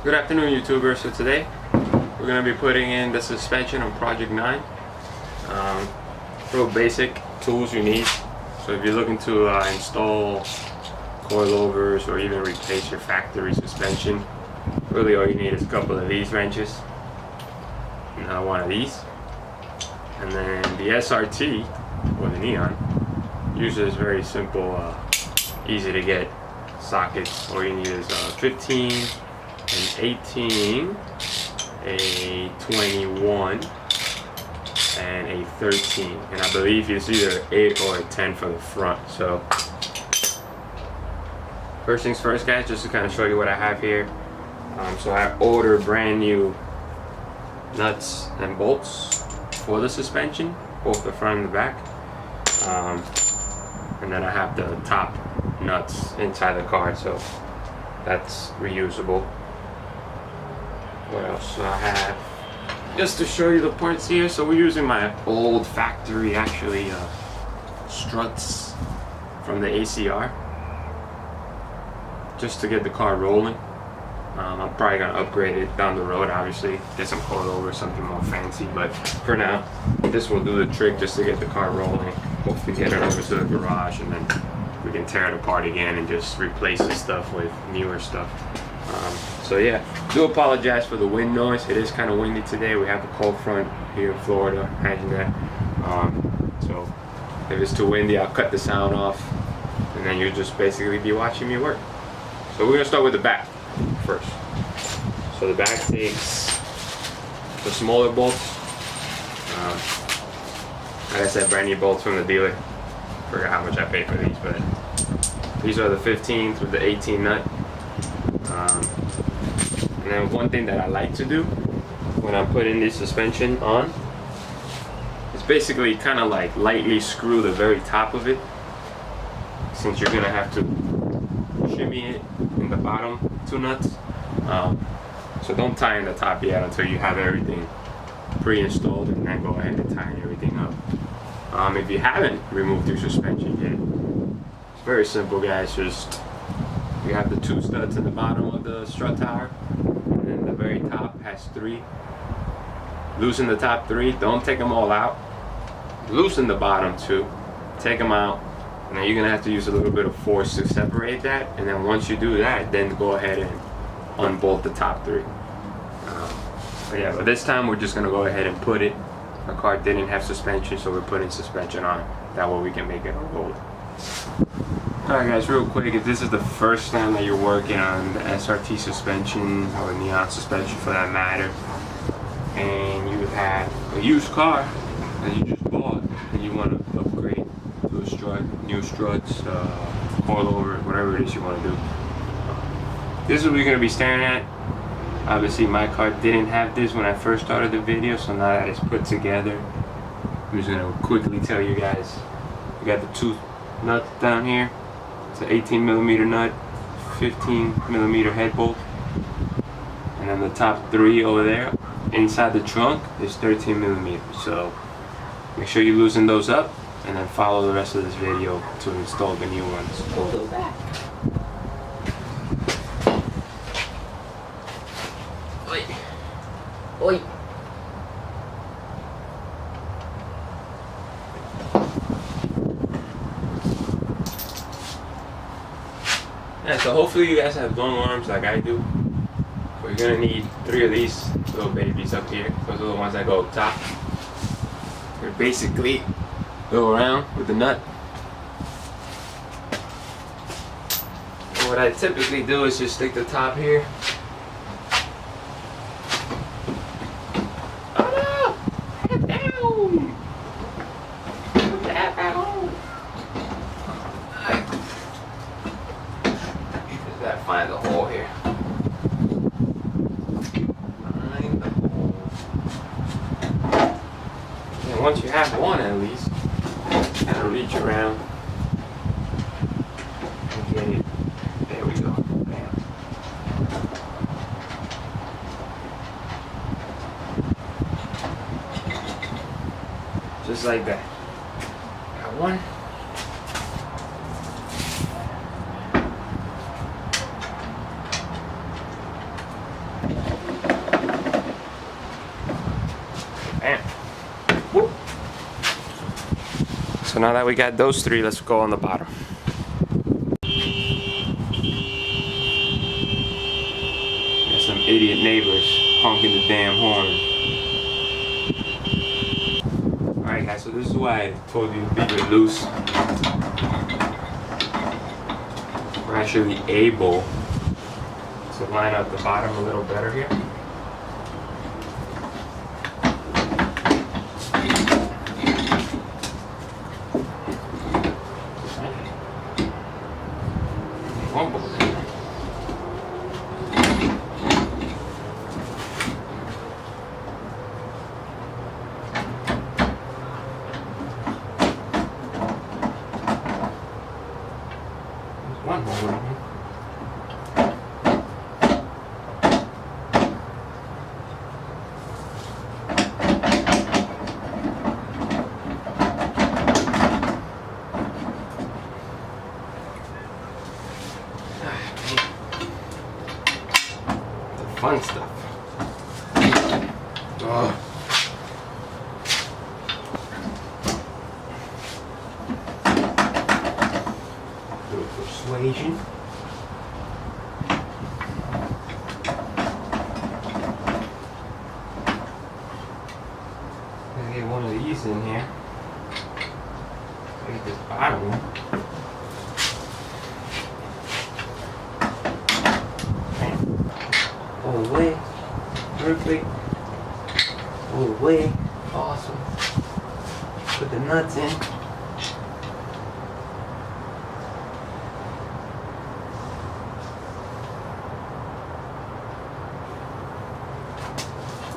Good afternoon, YouTubers. So today we're going to be putting in the suspension on Project 9. Real basic tools you need. So if you're looking to install coilovers or even replace your factory suspension, really all you need is a couple of these wrenches and one of these. And then the SRT, or the Neon, uses very simple, easy to get sockets. All you need is 15, an 18, a 21, and a 13. And I believe it's either 8 or a 10 for the front. So first things first, guys, just to kind of show you what I have here. So I ordered brand new nuts and bolts for the suspension, both the front and the back. And then I have the top nuts inside the car, so that's reusable. What else do I have? Just to show you the parts here, so we're using my old factory, actually, struts from the ACR, just to get the car rolling. I'm probably gonna upgrade it down the road, obviously, get some coilover, something more fancy, but for now, this will do the trick just to get the car rolling. Hopefully get it over to the garage, and then we can tear it apart again and just replace the stuff with newer stuff. So yeah, do apologize for the wind noise. It is kind of windy today. We have a cold front here in Florida, imagine that. So if it's too windy, I'll cut the sound off, and then you'll just basically be watching me work. So we're gonna start with the back first. So the back takes the smaller bolts. Like I said, brand new bolts from the dealer. Forgot how much I paid for these, but these are the 15s with the 18 nut. And then one thing that I like to do when I'm putting this suspension on is basically kind of like lightly screw the very top of it, since you're gonna have to shimmy it in the bottom two nuts. So don't tie in the top yet until you have everything pre-installed, and then go ahead and tie everything up. If you haven't removed your suspension yet, it's very simple, guys. Just you have the two studs in the bottom of the strut tower, and then the very top has 3. Loosen the top 3, don't take them all out. Loosen the bottom 2, take them out, and then you're gonna have to use a little bit of force to separate that. And then once you do that, then go ahead and unbolt the top 3. But this time we're just gonna go ahead and put it. Our car didn't have suspension, so we're putting suspension on. That way we can make it unroll. Alright guys, real quick, if this is the first time that you're working on the SRT suspension, or Neon suspension for that matter, and you have a used car that you just bought, and you want to upgrade to a strut, new struts, coilover, whatever it is you want to do, this is what we're going to be staring at. Obviously my car didn't have this when I first started the video, so now that it's put together, I'm just going to quickly tell you guys. We got the 2 nuts down here. It's an 18mm nut, 15mm head bolt, and then the top 3 over there inside the trunk is 13mm. So make sure you loosen those up, and then follow the rest of this video to install the new ones. Pull those back. Oi. Oi. Yeah, so hopefully you guys have long arms like I do. We're gonna need 3 of these little babies up here. Those are the ones that go up top. They're basically go around with the nut. And what I typically do is just stick the top here. Find the hole here. Find the hole. And once you have one, at least, kind of reach around and get it. There we go. Bam. Just like that. Got one. now that we got those three, let's go on the bottom. Got some idiot neighbors honking the damn horn. Alright guys, so this is why I told you to leave it loose. We're actually able to line up the bottom a little better here. One more in here. The fun stuff. Ugh. Persuasion. Gonna get one of these in here. Get this bottom one. Oh way, perfect. Oh way, awesome. Put the nuts in.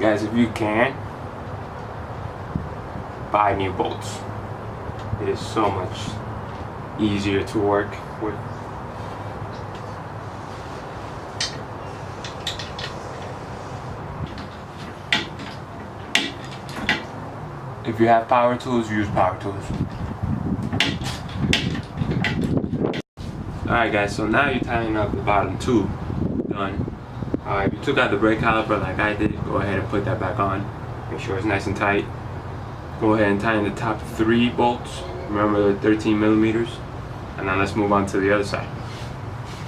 Guys, if you can, buy new bolts. It is so much easier to work with. If you have power tools, use power tools. Alright guys, so now you're tying up the bottom two. Done. If you took out the brake caliper like I did, go ahead and put that back on. Make sure it's nice and tight. Go ahead and tighten the top three bolts. Remember the 13 millimeters. And now let's move on to the other side.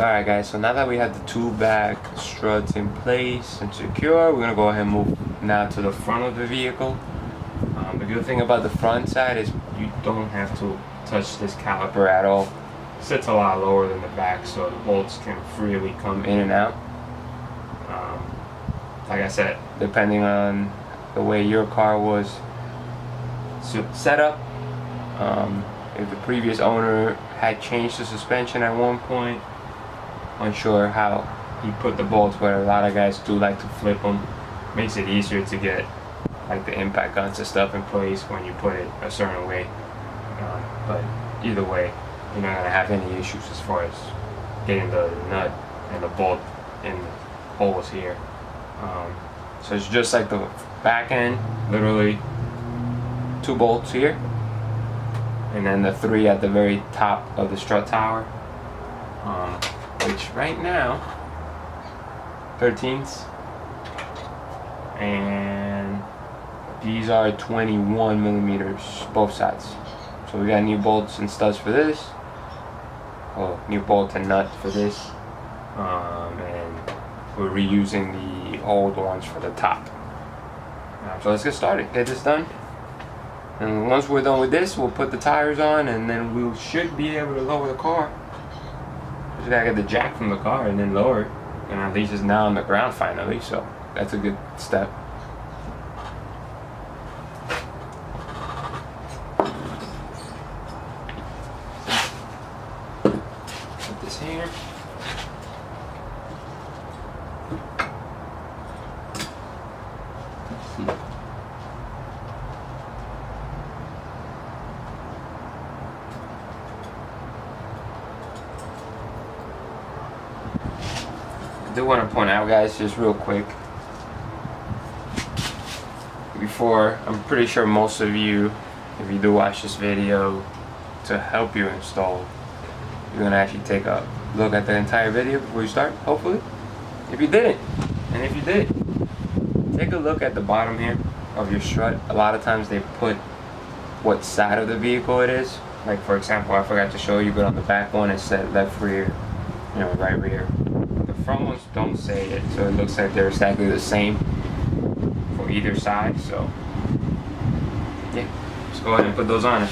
Alright guys, so now that we have the two back struts in place and secure, we're gonna go ahead and move now to the front of the vehicle. The good thing about the front side is you don't have to touch this caliper at all. It sits a lot lower than the back, so the bolts can freely come in and out. Like I said, depending on the way your car was set up, if the previous owner had changed the suspension at one point, unsure how he put the bolts, but a lot of guys do like to flip them. Makes it easier to get like the impact guns and stuff in place when you put it a certain way. But either way, you're not gonna have any issues as far as getting the nut and the bolt in the holes here. So it's just like the back end, literally two bolts here, and then the three at the very top of the strut tower, which right now 13s, and these are 21 millimeters both sides. So we got new bolts and studs for this, new bolt and nut for this, and we're reusing the old ones for the top. So let's get started, get this done. And once we're done with this, we'll put the tires on, and then we should be able to lower the car. Just gotta get the jack from the car and then lower it. And at least it's now on the ground finally, so that's a good step. Put this here. I do want to point out, guys, just real quick, before, I'm pretty sure most of you, if you do watch this video to help you install, you're going to actually take a look at the entire video before you start, hopefully. If you didn't, and if you did, take a look at the bottom here of your strut. A lot of times they put what side of the vehicle it is. Like for example, I forgot to show you, but on the back one it said left rear, you know, right rear. The front ones don't say it, so it looks like they're exactly the same for either side. So yeah, let's go ahead and put those on.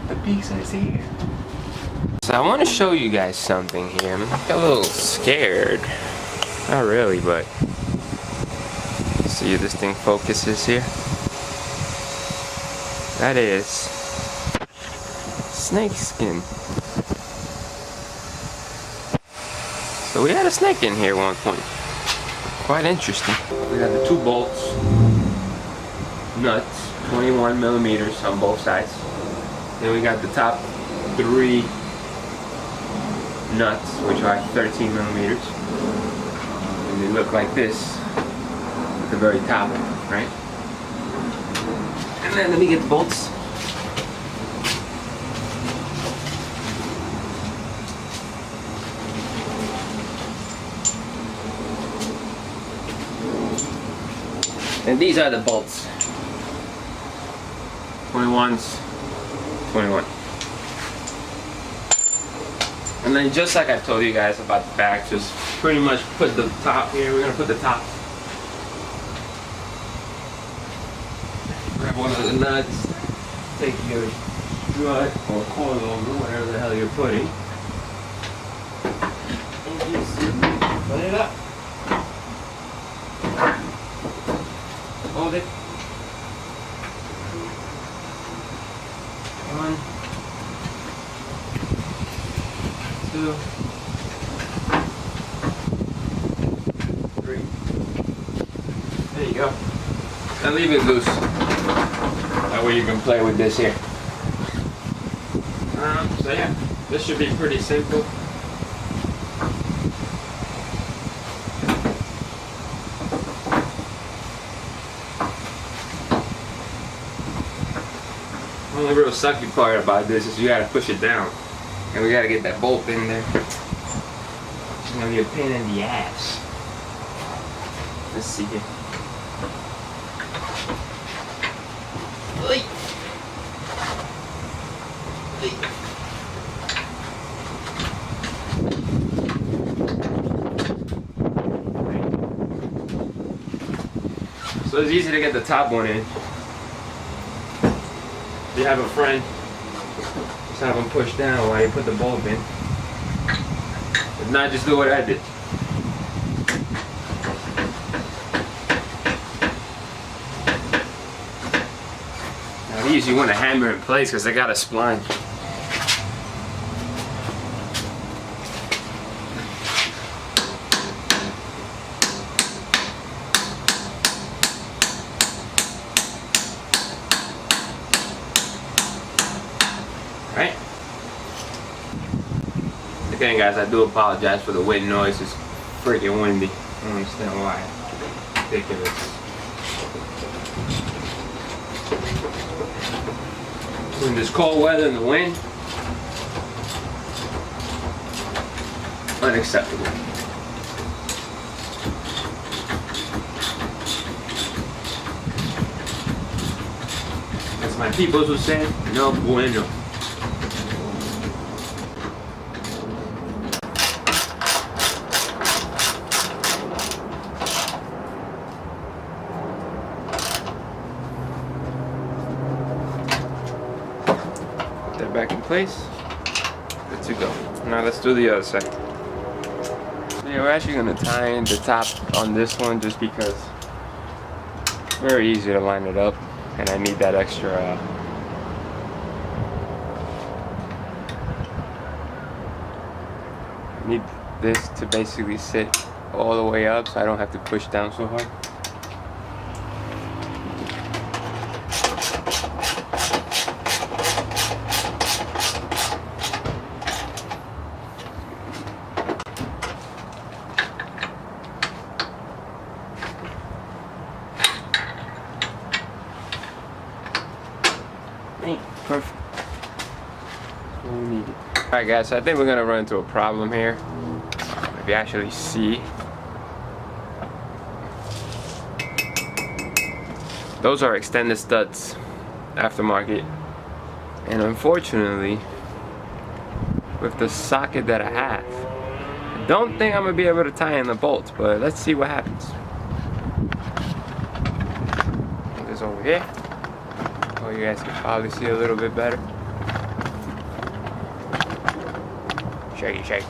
The pizza is here. So I want to show you guys something here. I'm a little scared. Not really, but see if this thing focuses here. That is snake skin. So we had a snake in here at one point. Quite interesting. We got the 2 bolts, nuts, 21 millimeters on both sides. Then we got the top 3 nuts, which are 13 millimeters. And they look like this at the very top, right? And then let me get the bolts. And these are the bolts. 21s. 21. And then just like I told you guys about the back, just pretty much put the top here. We're gonna put the top. Grab one of the nuts, take your strut or coilover, whatever the hell you're putting, and just put it up. Hold it. 1, 2, 3. There you go. And leave it loose. That way you can play with this here. So yeah, this should be pretty simple. The only real sucky part about this is you gotta push it down. And we gotta get that bolt in there. It's gonna be a pain in the ass. Let's see here. So it's easy to get the top one in. If you have a friend, just have them push down while you put the bulb in. If not, just do what I did. Now these you want to hammer in place because they got a spline. Right? Again guys, I do apologize for the wind noise. It's freaking windy. I don't understand why. It's ridiculous. In this cold weather and the wind, unacceptable. As my peoples would say, no bueno. Back in place. Good to go. Now let's do the other side. So yeah, we're actually going to tie in the top on this one just because it's very easy to line it up and I need that extra I need this to basically sit all the way up so I don't have to push down so hard. Perfect. don't need it. Alright guys, so I think we're gonna run into a problem here. If you actually see, those are extended studs, aftermarket. And unfortunately, with the socket that I have, I don't think I'm gonna be able to tie in the bolts, but let's see what happens. Put this over here. Oh, you guys can probably see a little bit better. Shake it, shake.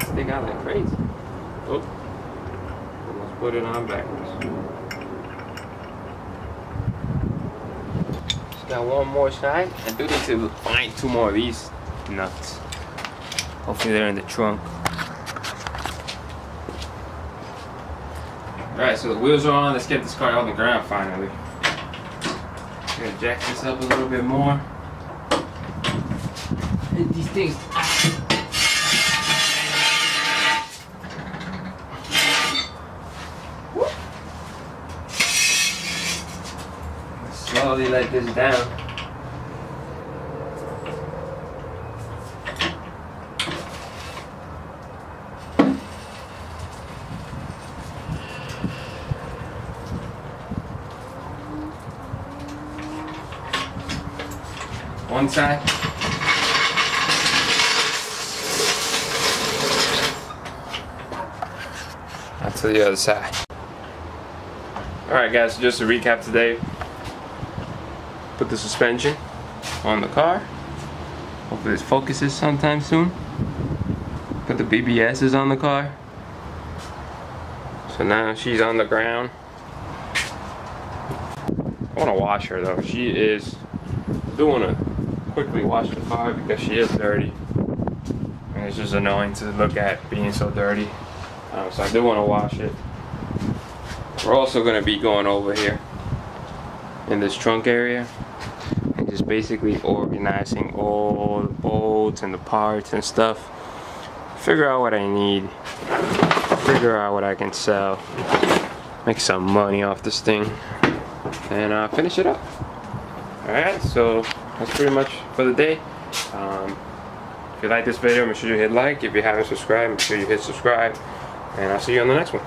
Stick out like crazy. Oh, almost put it on backwards. Just got one more shine. I do need to find 2 more of these nuts. Hopefully they're in the trunk. Alright, so the wheels are on. Let's get this car on the ground finally. I'm gonna jack this up a little bit more. And these things. Slowly let this down. One side. Now to the other side. Alright guys, so just to recap today. Put the suspension on the car. Hopefully this focuses sometime soon. Put the BBS's on the car. So now she's on the ground. I want to wash her though. She is. I do want to quickly wash the car because she is dirty. And it's just annoying to look at being so dirty. So I do want to wash it. We're also going to be going over here in this trunk area and just basically organizing all the bolts and the parts and stuff. Figure out what I need. Figure out what I can sell. Make some money off this thing. And finish it up. Alright, so that's pretty much for the day. If you like this video, make sure you hit like. If you haven't subscribed, make sure you hit subscribe. And I'll see you on the next one.